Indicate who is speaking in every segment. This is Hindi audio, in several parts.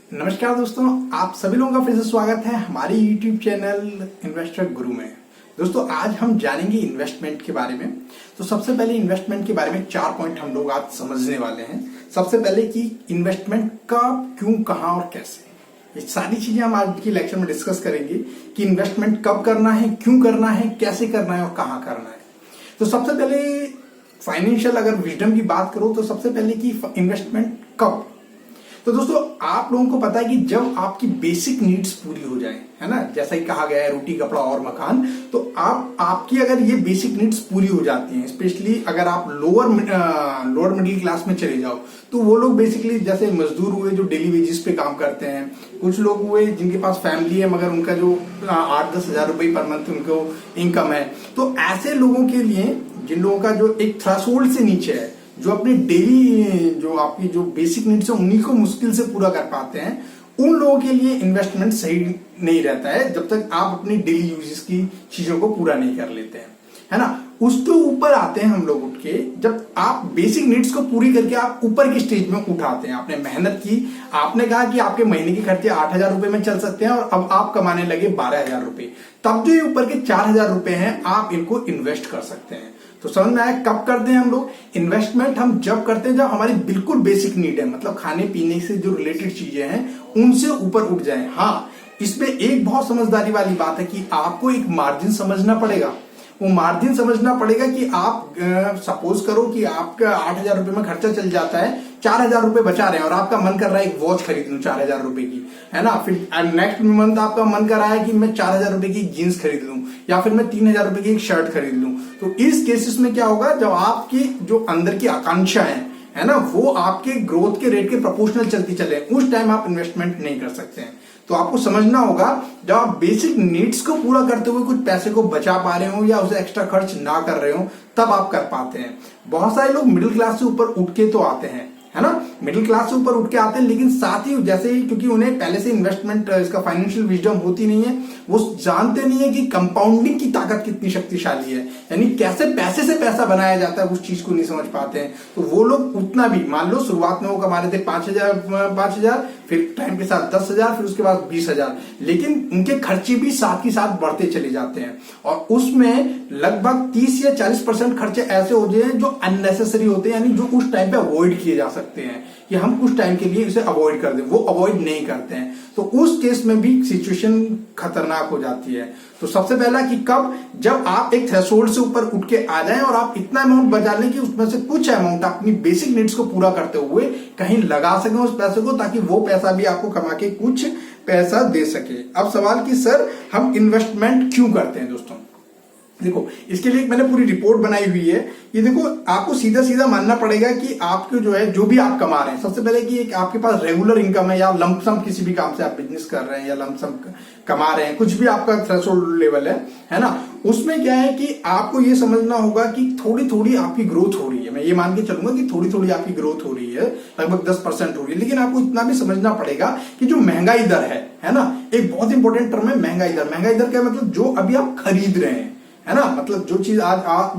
Speaker 1: नमस्कार दोस्तों, आप सभी लोगों का फिर से स्वागत है हमारे YouTube चैनल इन्वेस्टर गुरु में। दोस्तों आज हम जानेंगे इन्वेस्टमेंट के बारे में। तो सबसे पहले इन्वेस्टमेंट के बारे में 4 पॉइंट हम लोग आज समझने वाले हैं। सबसे पहले कि इन्वेस्टमेंट कब, क्यों, कहां और कैसे, ये सारी चीजें हम आज की लेक्चर में डिस्कस करेंगे कि इन्वेस्टमेंट कब करना है, क्यों करना है, कैसे करना है और कहाँ करना है। तो सबसे पहले फाइनेंशियल अगर विजडम की बात करो तो सबसे पहले कि इन्वेस्टमेंट कब। तो दोस्तों आप लोगों को पता है कि जब आपकी बेसिक नीड्स पूरी हो जाए, है ना, जैसा ही कहा गया है रोटी कपड़ा और मकान, तो आपकी अगर ये बेसिक नीड्स पूरी हो जाती हैं, स्पेशली अगर आप लोअर मिडिल क्लास में चले जाओ तो वो लोग बेसिकली जैसे मजदूर हुए जो डेली वेजेस पे काम करते हैं, कुछ लोग हुए जिनके पास फैमिली है मगर उनका जो 8-10 हजार रुपए पर मंथ उनको इनकम है, तो ऐसे लोगों के लिए जिन लोगों का जो एक थ्रेशोल्ड से नीचे है, जो अपनी डेली जो आपकी जो बेसिक नीड्स है उन्हीं को मुश्किल से पूरा कर पाते हैं, उन लोगों के लिए इन्वेस्टमेंट सही नहीं रहता है जब तक आप अपनी डेली यूजेस की चीजों को पूरा नहीं कर लेते हैं, है ना। उसके ऊपर आते हैं हम लोग उठ के, जब आप बेसिक नीड्स को पूरी करके आप ऊपर की स्टेज में उठाते हैं। आपने मेहनत की, आपने कहा कि आपके महीने के खर्चे 8,000 रुपए में चल सकते हैं और अब आप कमाने लगे 12,000 रुपए, तब जो ये ऊपर के 4,000 रुपए हैं आप इनको इन्वेस्ट कर सकते हैं। तो समझ में आया कब करते हैं हम लोग इन्वेस्टमेंट? हम जब करते हैं जब हमारी बिल्कुल बेसिक नीड है, मतलब खाने पीने से जो रिलेटेड चीजें हैं उनसे ऊपर उठ जाए। हाँ, इसमें एक बहुत समझदारी वाली बात है कि आपको एक मार्जिन समझना पड़ेगा। वो मार्जिन समझना पड़ेगा कि आप सपोज करो कि आपका 8,000 रुपए में खर्चा चल जाता है, 4,000 रुपए बचा रहे हैं और आपका मन कर रहा है एक वॉच खरीद लूं 4,000 रुपए की, है ना। फिर नेक्स्ट मंथ आपका मन कर रहा है कि मैं 4,000 रुपए की जीन्स खरीद लूं या फिर मैं 3,000 रुपए की एक शर्ट खरीद लूं। तो इस केसेस में क्या होगा, जब आपकी जो अंदर की आकांक्षा है ना, वो आपके ग्रोथ के रेट के प्रोपोर्शनल चलती चले, उस टाइम आप इन्वेस्टमेंट नहीं कर सकते हैं। तो आपको समझना होगा जब आप बेसिक नीड्स को पूरा करते हुए कुछ पैसे को बचा पा रहे हो या उसे एक्स्ट्रा खर्च ना कर रहे हो तब आप कर पाते हैं। बहुत सारे लोग मिडिल क्लास से ऊपर उठ के तो आते हैं, है ना, मिडिल क्लास से ऊपर उठ के आते हैं, लेकिन साथ ही जैसे ही क्योंकि उन्हें पहले से इन्वेस्टमेंट इसका फाइनेंशियल विजडम होती नहीं है, वो जानते नहीं है कि कंपाउंडिंग की ताकत कितनी शक्तिशाली है, यानी कैसे पैसे से पैसा बनाया जाता है, उस चीज को नहीं समझ पाते हैं। तो वो लोग उतना भी, मान लो शुरुआत में वो कमा रहे थे 5,000, फिर टाइम के साथ 10,000, फिर उसके बाद 20,000, लेकिन उनके खर्चे भी साथ ही साथ बढ़ते चले जाते हैं और उसमें लगभग 30 या 40% खर्चे ऐसे हो जाए जो अननेसेसरी होते हैं, यानी जो उस टाइम पे अवॉइड किए जा सकते हैं कि हम कुछ टाइम के लिए इसे अवॉइड कर दें, वो अवॉइड नहीं करते हैं। तो उस केस में भी सिचुएशन खतरनाक हो जाती है। तो सबसे पहला कि कब, जब आप एक थ्रेशोल्ड से ऊपर उठ के आ जाएं और आप इतना अमाउंट बचा लें कि उसमें से कुछ अमाउंट अपनी बेसिक नीड्स को पूरा करते हुए कहीं लगा सकें उस पैसे को, ताकि वो पैसा भी आपको कमा के कुछ पैसा दे सके। अब सवाल कि सर हम इन्वेस्टमेंट क्यों करते हैं? दोस्तों देखो, इसके लिए मैंने पूरी रिपोर्ट बनाई हुई है। ये देखो, आपको सीधा सीधा मानना पड़ेगा कि आपको जो है जो भी आप कमा रहे हैं, सबसे पहले कि एक आपके पास रेगुलर इनकम है या लमसम किसी भी काम से आप बिजनेस कर रहे हैं या लमसम कमा रहे हैं, कुछ भी आपका थ्रेशोल्ड लेवल है ना, उसमें क्या है कि आपको ये समझना होगा कि थोड़ी थोड़ी आपकी ग्रोथ हो रही है। मैं ये मान के चलूंगा कि थोड़ी थोड़ी आपकी ग्रोथ हो रही है, लगभग 10% हो रही है, लेकिन आपको इतना भी समझना पड़ेगा कि जो महंगाई दर है ना, एक बहुत इंपॉर्टेंट टर्म है महंगाई दर। महंगाई दर क्या मतलब, जो अभी आप खरीद रहे हैं, है ना, मतलब जो चीज आज आप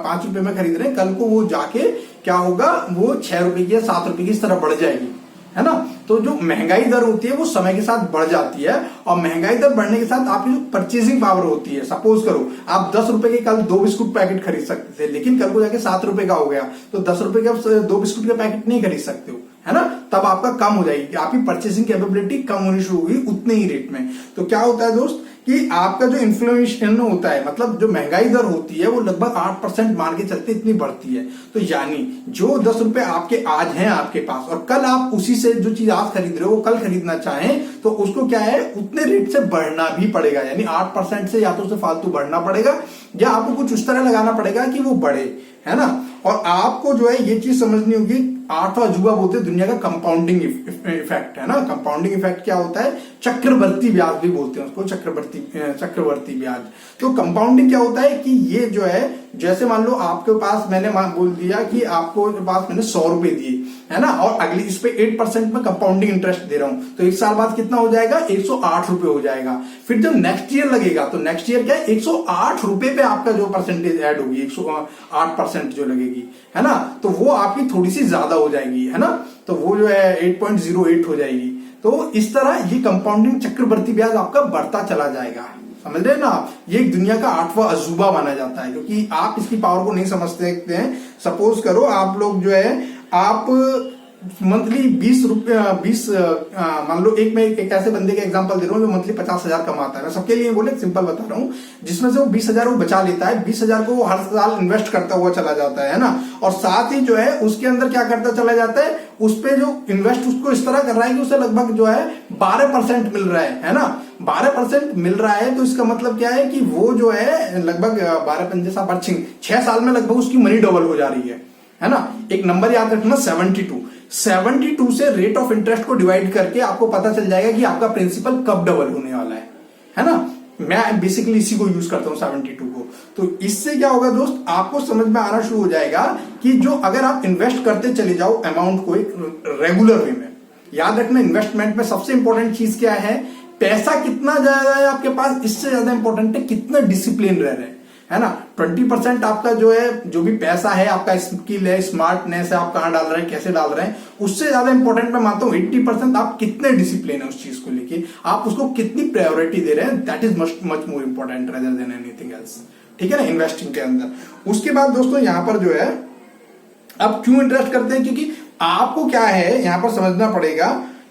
Speaker 1: 5 रुपए में खरीद रहे हैं, कल को वो जाके क्या होगा, वो 6 रुपए की या 7 रुपए की इस तरह बढ़ जाएगी, है ना। तो जो महंगाई दर होती है वो समय के साथ बढ़ जाती है और महंगाई दर बढ़ने के साथ आपकी जो परचेसिंग पावर होती है, सपोज करो आप 10 रुपए के कल 2 बिस्कुट पैकेट खरीद सकते थे, लेकिन कल को जाके 7 रुपए का हो गया, तो 10 रुपए का 2 बिस्कुट का पैकेट नहीं खरीद सकते हो, है ना। तब आपका कम हो जाएगी, आपकी परचेसिंग कैपेबिलिटी कम होनी शुरू होगी उतने ही रेट में। तो क्या होता है दोस्त कि आपका जो इन्फ्लेशन होता है, मतलब जो महंगाई दर होती है वो लगभग 8% मान के चलते इतनी बढ़ती है। तो यानी जो 10 रुपए आपके आज हैं आपके पास और कल आप उसी से जो चीज आज खरीद रहे हो वो कल खरीदना चाहें तो उसको क्या है, उतने रेट से बढ़ना भी पड़ेगा, यानी 8% से या तो उसे फालतू बढ़ना पड़ेगा या आपको कुछ उस तरह लगाना पड़ेगा कि वो बढ़े, है ना। और आपको जो है ये चीज समझनी होगी, 8वां अजूबा बोलते हैं दुनिया का कंपाउंडिंग इफेक्ट, है ना। कंपाउंडिंग इफेक्ट क्या होता है, चक्रवर्ती ब्याज भी बोलते हैं उसको, चक्रवर्ती ब्याज। तो कंपाउंडिंग क्या होता है कि ये जो है, जैसे मान लो आपके पास मैंने बोल दिया कि आपको पास मैंने 100 रुपए दिए, है ना, और अगली इस पे 8% में कंपाउंडिंग इंटरेस्ट दे रहा हूं, तो 1 साल बाद कितना हो जाएगा, 108 रुपए हो जाएगा। फिर जब नेक्स्ट ईयर लगेगा तो नेक्स्ट ईयर क्या है, 108 रुपए पे आपका जो परसेंटेज ऐड होगी, 108% जो लगेगी, है ना, तो वो आपकी थोड़ी सी ज्यादा हो जाएगी, है ना, तो वो जो है 8.08 हो जाएगी। तो इस तरह ये कंपाउंडिंग चक्रवृद्धि ब्याज आपका बढ़ता चला जाएगा। समझ रहे हैं ना आप, ये एक दुनिया का 8वां अजूबा माना जाता है, क्योंकि आप इसकी पावर को नहीं समझते हैं। सपोज करो आप लोग जो है आप मंथली 20 मान लो एक ऐसे बंदे का एग्जांपल दे रहा हूँ जो मंथली 50,000 कमाता है। मैं सबके लिए बोले सिंपल बता रहा हूँ, जिसमें से वो 20,000 वो बचा लेता है, 20,000 को वो हर साल इन्वेस्ट करता हुआ चला जाता है ना, और साथ ही जो है उसके अंदर क्या करता चला जाता है, उस पे जो इन्वेस्ट उसको इस तरह कर रहा है कि उसे लगभग जो है 12% मिल रहा है ना, 12% मिल रहा है। तो इसका मतलब क्या है कि वो जो है लगभग 6 साल में लगभग उसकी मनी डबल हो जा रही है ना। एक नंबर याद रखना 72 से रेट ऑफ इंटरेस्ट को डिवाइड करके आपको पता चल जाएगा कि आपका प्रिंसिपल कब डबल होने वाला है ना। मैं बेसिकली इसी को यूज करता हूं 72 को। तो इससे क्या होगा दोस्त, आपको समझ में आना शुरू हो जाएगा कि जो अगर आप इन्वेस्ट करते चले जाओ अमाउंट को एक रेगुलर वे में, याद रखना इन्वेस्टमेंट में सबसे इंपॉर्टेंट चीज क्या है, पैसा कितना ज्यादा है आपके पास, इससे ज्यादा इंपॉर्टेंट है कितना डिसिप्लिन रह रहे हैं, है ना। 20% आपका जो है जो भी पैसा है, आपका स्किल है, स्मार्टनेस है, आप कहां डाल रहे हैं, कैसे डाल रहे हैं, उससे ज्यादा इंपॉर्टेंट मैं मानता हूं 80% आप कितने डिसिप्लिन है उस चीज को लेके, आप उसको कितनी प्रायोरिटी दे रहे हैं, that is much more important rather than anything else. ठीक है ना, इन्वेस्टिंग के अंदर। उसके बाद दोस्तों यहां पर जो है अब क्यों इंटरेस्ट करते हैं, क्योंकि आपको क्या है यहां पर समझना पड़ेगा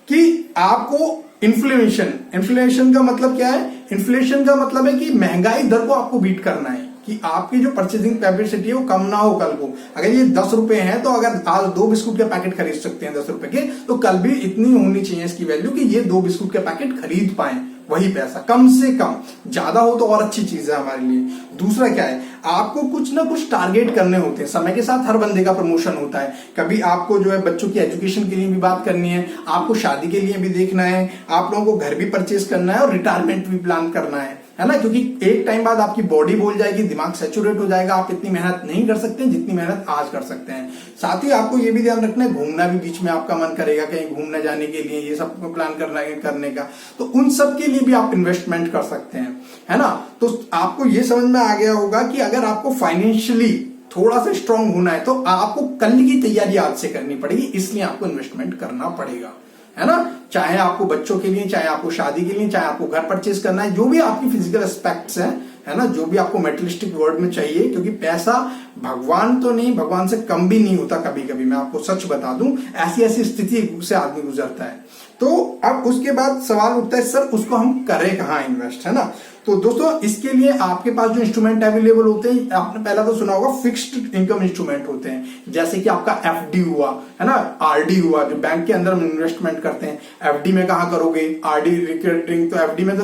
Speaker 1: कि आपको इन्फ्लेशन का मतलब क्या है, इन्फ्लेशन का मतलब है कि महंगाई दर को आपको बीट करना है, कि आपकी जो परचेसिंग कैपेसिटी है वो कम ना हो कल को। अगर ये 10 रुपए है तो अगर आज 2 बिस्कुट के पैकेट खरीद सकते हैं 10 रुपए के, तो कल भी इतनी होनी चाहिए इसकी वैल्यू कि ये 2 बिस्कुट के पैकेट खरीद पाए, वही पैसा कम से कम, ज्यादा हो तो और अच्छी चीज है हमारे लिए। दूसरा क्या है, आपको कुछ ना कुछ टारगेट करने होते हैं। समय के साथ हर बंदे का प्रमोशन होता है, कभी आपको जो है बच्चों की एजुकेशन के लिए भी बात करनी है, आपको शादी के लिए भी देखना है, आप लोगों को घर भी परचेज करना है और रिटायरमेंट भी प्लान करना है ना। क्योंकि एक टाइम बाद आपकी बॉडी बोल जाएगी, दिमाग सैचुरेट हो जाएगा, आप इतनी मेहनत नहीं कर सकते जितनी मेहनत आज कर सकते हैं। साथ ही आपको ये भी ध्यान रखना है, घूमना भी बीच में आपका मन करेगा कहीं घूमने जाने के लिए, ये सब प्लान करने का, तो उन सब के लिए भी आप इन्वेस्टमेंट कर सकते हैं, है ना। तो आपको ये समझ में आ गया होगा कि अगर आपको फाइनेंशियली थोड़ा सा स्ट्रांग होना है तो आपको कल की तैयारी आज से करनी पड़ेगी, इसलिए आपको इन्वेस्टमेंट करना पड़ेगा, है ना। चाहे आपको बच्चों के लिए, चाहे आपको शादी के लिए, चाहे आपको घर परचेज करना है, जो भी आपकी फिजिकल एस्पेक्ट्स हैं, है ना, जो भी आपको मेटेरियलिस्टिक वर्ल्ड में चाहिए, क्योंकि पैसा भगवान तो नहीं, भगवान से कम भी नहीं होता कभी कभी, मैं आपको सच बता दूं, ऐसी स्थिति से आदमी गुजरता है। तो अब उसके बाद सवाल उठता है सर उसको हम करें कहाँ इन्वेस्ट, है ना। तो दोस्तों इसके लिए आपके पास जो इंस्ट्रूमेंट अवेलेबल होते हैं, आपने पहला तो सुना होगा फिक्स्ड इनकम इंस्ट्रूमेंट होते हैं, जैसे कि आपका एफडी हुआ, है ना, आरडी हुआ, जो बैंक के अंदर हम इन्वेस्टमेंट करते हैं। एफडी में कहाँ करोगे, आरडी रिकरिंग, तो एफडी में तो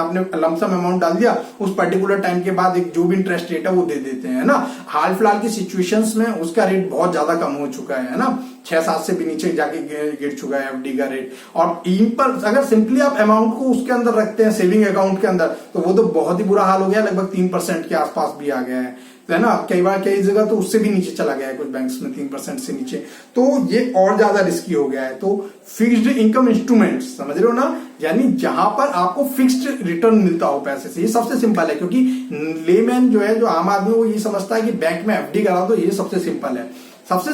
Speaker 1: आपने लमसम अमाउंट डाल दिया, उस पर्टिकुलर टाइम के बाद एक जो भी इंटरेस्ट रेट है वो दे देते हैं, ना। हाल फिलहाल की सिचुएशंस में उसका रेट बहुत ज्यादा कम हो चुका है ना, 6-7 से भी नीचे जाके गिर चुका है एफडी का रेट। और इन पर अगर सिंपली आप अमाउंट को उसके अंदर रखते हैं सेविंग अकाउंट के अंदर, तो वो तो बहुत ही बुरा हाल हो गया, लगभग 3% के आसपास भी आ गया है ना। कई बार कई जगह तो उससे भी नीचे चला गया है, कुछ बैंक्स में 3% से नीचे, तो ये और ज्यादा रिस्की हो गया है। तो फिक्स्ड इनकम इंस्ट्रूमेंट समझ रहे हो ना, यानी जहां पर आपको फिक्स्ड रिटर्न मिलता हो पैसे से, ये सबसे सिंपल है। क्योंकि लेमैन जो है, जो आम आदमी, वो ये समझता है कि बैंक में एफडी करा दो, ये सबसे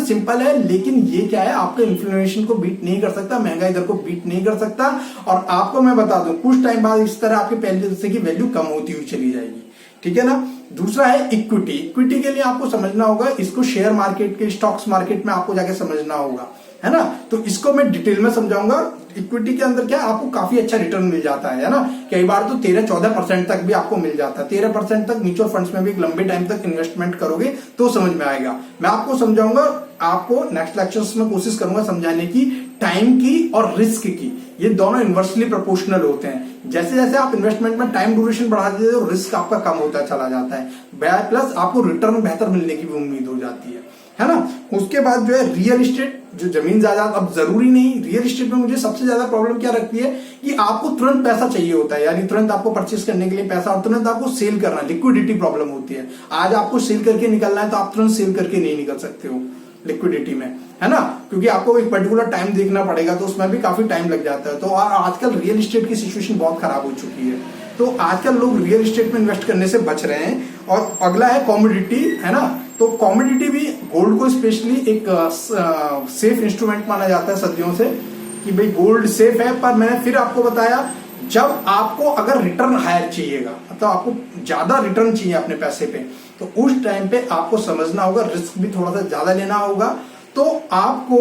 Speaker 1: सिंपल है, लेकिन ये क्या है, आपके इन्फ्लेशन को बीट नहीं कर सकता, महंगाई दर को बीट नहीं कर सकता। और आपको मैं बता दूं, कुछ टाइम बाद इस तरह आपके पैसे की वैल्यू कम होती हुई चली जाएगी, ठीक है ना। दूसरा है इक्विटी के लिए आपको समझना होगा, इसको शेयर मार्केट के, स्टॉक्स मार्केट में आपको जाके समझना होगा, है ना। तो इसको मैं डिटेल में समझाऊंगा। इक्विटी के अंदर क्या आपको काफी अच्छा रिटर्न मिल जाता है ना, कई बार तो 13-14% तक भी आपको मिल जाता है। 13% तक म्यूचुअल फंड्स में भी एक लंबे टाइम तक इन्वेस्टमेंट करोगे तो समझ में आएगा। मैं आपको समझाऊंगा, आपको नेक्स्ट लेक्चर्स में कोशिश करूंगा समझाने की, टाइम की और रिस्क की, ये दोनों इन्वर्सली प्रोपोर्शनल होते हैं। जैसे जैसे आप इन्वेस्टमेंट में टाइम ड्यूरेशन बढ़ा देते हो, रिस्क आपका कम होता चला जाता है, प्लस आपको रिटर्न बेहतर मिलने की भी उम्मीद हो जाती है ना। उसके बाद जो है रियल एस्टेट, जो जमीन जायदाद, अब जरूरी नहीं, रियल एस्टेट में मुझे सबसे ज्यादा प्रॉब्लम क्या रखती है कि आपको तुरंत पैसा चाहिए होता है, यानी तुरंत आपको परचेस करने के लिए पैसा, और तुरंत आपको सेल करना, लिक्विडिटी प्रॉब्लम होती है। आज आपको सेल करके निकलना है तो आप तुरंत सेल करके नहीं निकल सकते हो लिक्विडिटी में, है ना, क्योंकि आपको एक पर्टिकुलर टाइम देखना पड़ेगा, तो उसमें भी काफी टाइम लग जाता है। तो आजकल रियल एस्टेट की सिचुएशन बहुत खराब हो चुकी है, तो आजकल लोग रियल एस्टेट में इन्वेस्ट करने से बच रहे हैं। और अगला है कॉमोडिटी, है ना। तो कॉमोडिटी भी गोल्ड को स्पेशली एक सेफ इंस्ट्रूमेंट माना जाता है सदियों से, कि भाई गोल्ड सेफ है, पर मैंने फिर आपको बताया जब आपको अगर रिटर्न हायर चाहिएगा, मतलब आपको ज्यादा रिटर्न चाहिए अपने पैसे पे, तो उस टाइम पे आपको समझना होगा, रिस्क भी थोड़ा सा ज्यादा लेना होगा। तो आपको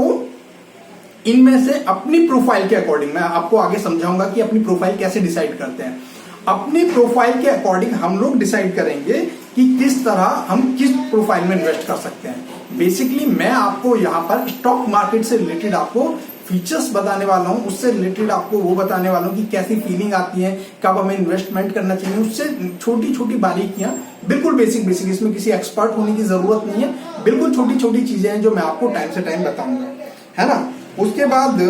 Speaker 1: इनमें से अपनी प्रोफाइल के अकॉर्डिंग, मैं आपको आगे समझाऊंगा कि अपनी प्रोफाइल कैसे डिसाइड करते हैं। अपनी प्रोफाइल के अकॉर्डिंग हम लोग डिसाइड करेंगे कि किस तरह हम किस प्रोफाइल में इन्वेस्ट कर सकते हैं। बेसिकली मैं आपको यहाँ पर स्टॉक मार्केट से रिलेटेड आपको फीचर्स बताने वाला हूं, उससे रिलेटेड आपको वो बताने वाला हूं कि कैसी फीलिंग आती है, कब हमें इन्वेस्टमेंट करना चाहिए, उससे छोटी छोटी बारीकियां, बिल्कुल बेसिक बेसिक, इसमें किसी एक्सपर्ट होने की जरूरत नहीं है, बिल्कुल छोटी छोटी चीजें हैं जो मैं आपको टाइम से टाइम बताऊंगा, है ना। उसके बाद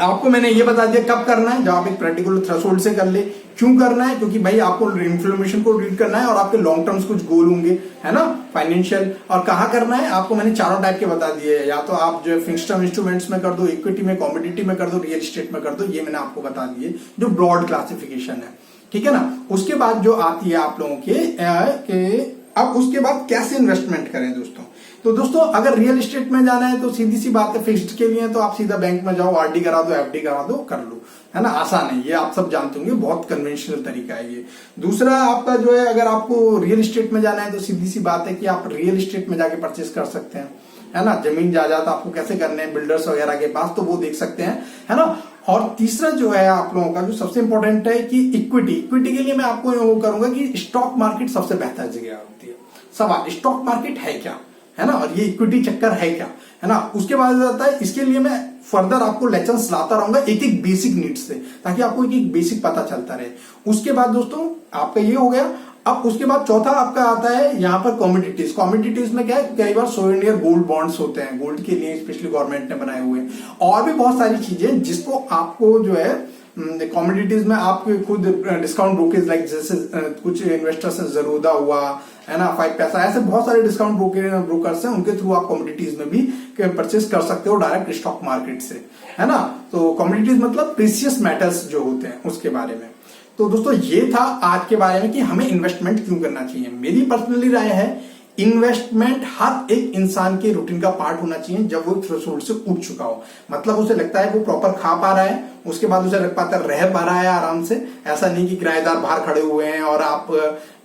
Speaker 1: आपको मैंने ये बता दिया कब करना है, जब आप एक पर्टिकुलर थ्रेशोल्ड से कर ले। क्यों करना है? क्योंकि भाई आपको इन्फ्लेमेशन को रीड करना है और आपके लॉन्ग टर्म्स कुछ गोल होंगे, है ना, फाइनेंशियल। और कहाँ करना है आपको मैंने चारों टाइप के बता दिए, या तो आप जो फिक्स्ड टर्म इंस्ट्रूमेंट्स में कर दो, इक्विटी में, कमोडिटी में कर दो, रियल एस्टेट में कर दो, ये मैंने आपको बता दिए जो ब्रॉड क्लासिफिकेशन है, ठीक है ना। उसके बाद जो आती है आप लोगों के अब उसके बाद कैसे इन्वेस्टमेंट करें दोस्तों। तो दोस्तों अगर रियल एस्टेट में जाना है तो सीधी सी बात है, फिक्स्ड के लिए तो आप सीधा बैंक में जाओ, आरडी करा दो, एफडी करा दो, कर लो, है ना। आसान है ये, आप सब जानते होंगे, बहुत कन्वेंशनल तरीका है ये। दूसरा आपका जो है, अगर आपको रियल एस्टेट में जाना है तो सीधी सी बात है कि आप रियल एस्टेट में जाके परचेस कर सकते हैं, है ना। जमीन जायदाद आपको कैसे करने हैं, बिल्डर्स वगैरह के पास, तो वो देख सकते हैं, है ना। और तीसरा जो है आप लोगों का जो सबसे इंपॉर्टेंट है कि इक्विटी के लिए मैं आपको वो करूंगा कि स्टॉक मार्केट सबसे बेहतर जगह होती है। सवाल स्टॉक मार्केट है क्या, है ना, और ये इक्विटी चक्कर है क्या, है ना। उसके बाद आता है, इसके लिए मैं फर्दर आपको लेसन्स लाता रहूंगा एक एक बेसिक नीड्स से, ताकि आपको एक एक बेसिक पता चलता रहे। उसके बाद दोस्तों आपका ये हो गया। अब उसके बाद चौथा आपका आता है यहाँ पर कॉमोडिटीज में क्या है, कई बार सोवेनियर गोल्ड बॉन्ड्स होते हैं, गोल्ड के लिए स्पेशली गवर्नमेंट ने बनाए हुए, और भी बहुत सारी चीजें जिसको आपको जो है कॉमोडिटीज में आप खुद डिस्काउंट ब्रोकेज, लाइक जैसे कुछ इन्वेस्टर्स है, जरूदा हुआ, है ना, 5 पैसा, ऐसे बहुत सारे डिस्काउंट ब्रोकर्स हैं, उनके थ्रू आप कॉमोडिटीज में भी परचेस कर सकते हो डायरेक्ट स्टॉक मार्केट से, है ना। तो कॉमोडिटीज मतलब प्रीशियस मेटल्स जो होते हैं उसके बारे में। तो दोस्तों ये था आज के बारे में कि हमें इन्वेस्टमेंट क्यों करना चाहिए। मेरी पर्सनली राय है इन्वेस्टमेंट हर एक इंसान के रूटीन का पार्ट होना चाहिए जब वो थ्रेशोल्ड से उठ चुका हो, मतलब उसे लगता है वो प्रॉपर खा पा रहा है, उसके बाद उसे लग पाता है रह पा रहा है आराम से। ऐसा नहीं कि किराएदार बाहर खड़े हुए हैं और आप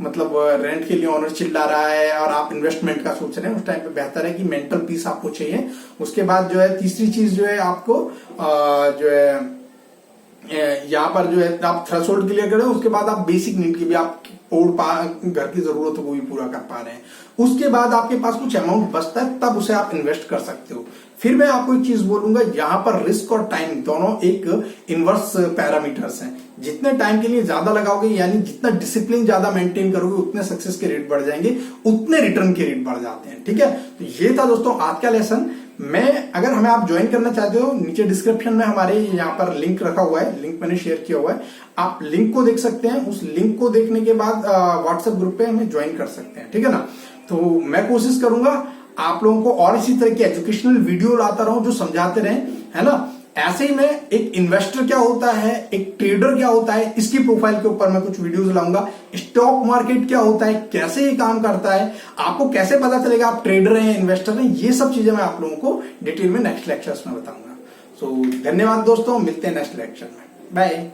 Speaker 1: मतलब रेंट के लिए ओनर चिल्ला रहा है और आप इन्वेस्टमेंट का सोच रहे हैं, उस टाइम पे बेहतर है कि मेंटल पीस आपको चाहिए। उसके बाद जो है तीसरी चीज जो है आपको जो है यहाँ पर जो है आप थ्रेशोल्ड क्लियर करें, उसके बाद आप बेसिक नीड की भी आप घर की जरूरत है वो भी पूरा कर पा रहे हैं। उसके बाद आपके पास कुछ अमाउंट बचता है, तब उसे आप इन्वेस्ट कर सकते हो। फिर मैं आपको एक चीज बोलूंगा, यहाँ पर रिस्क और टाइम दोनों एक इनवर्स पैरामीटर्स हैं। जितने टाइम के लिए ज्यादा लगाओगे, यानी जितना डिसिप्लिन ज्यादा मेंटेन करोगे, उतने सक्सेस के रेट बढ़ जाएंगे, उतने रिटर्न के रेट बढ़ जाते हैं, ठीक है। तो ये था दोस्तों आज का लेसन। अगर हमें आप ज्वाइन करना चाहते हो, नीचे डिस्क्रिप्शन में हमारे यहाँ पर लिंक रखा हुआ है, लिंक मैंने शेयर किया हुआ है, आप लिंक को देख सकते हैं। उस लिंक को देखने के बाद व्हाट्सएप ग्रुप पे हमें ज्वाइन कर सकते हैं, ठीक है ना। तो मैं कोशिश करूंगा आप लोगों को और इसी तरह की एजुकेशनल वीडियो लाता रहूं जो समझाते रहे, है ना। ऐसे ही मैं एक इन्वेस्टर क्या होता है, एक ट्रेडर क्या होता है, इसकी प्रोफाइल के ऊपर मैं कुछ वीडियोस लाऊंगा। स्टॉक मार्केट क्या होता है, कैसे ये काम करता है, आपको कैसे पता चलेगा आप ट्रेडर हैं, इन्वेस्टर हैं, ये सब चीजें मैं आप लोगों को डिटेल में नेक्स्ट लेक्चर्स में बताऊंगा। सो धन्यवाद दोस्तों, मिलते हैं नेक्स्ट लेक्चर में, बाय।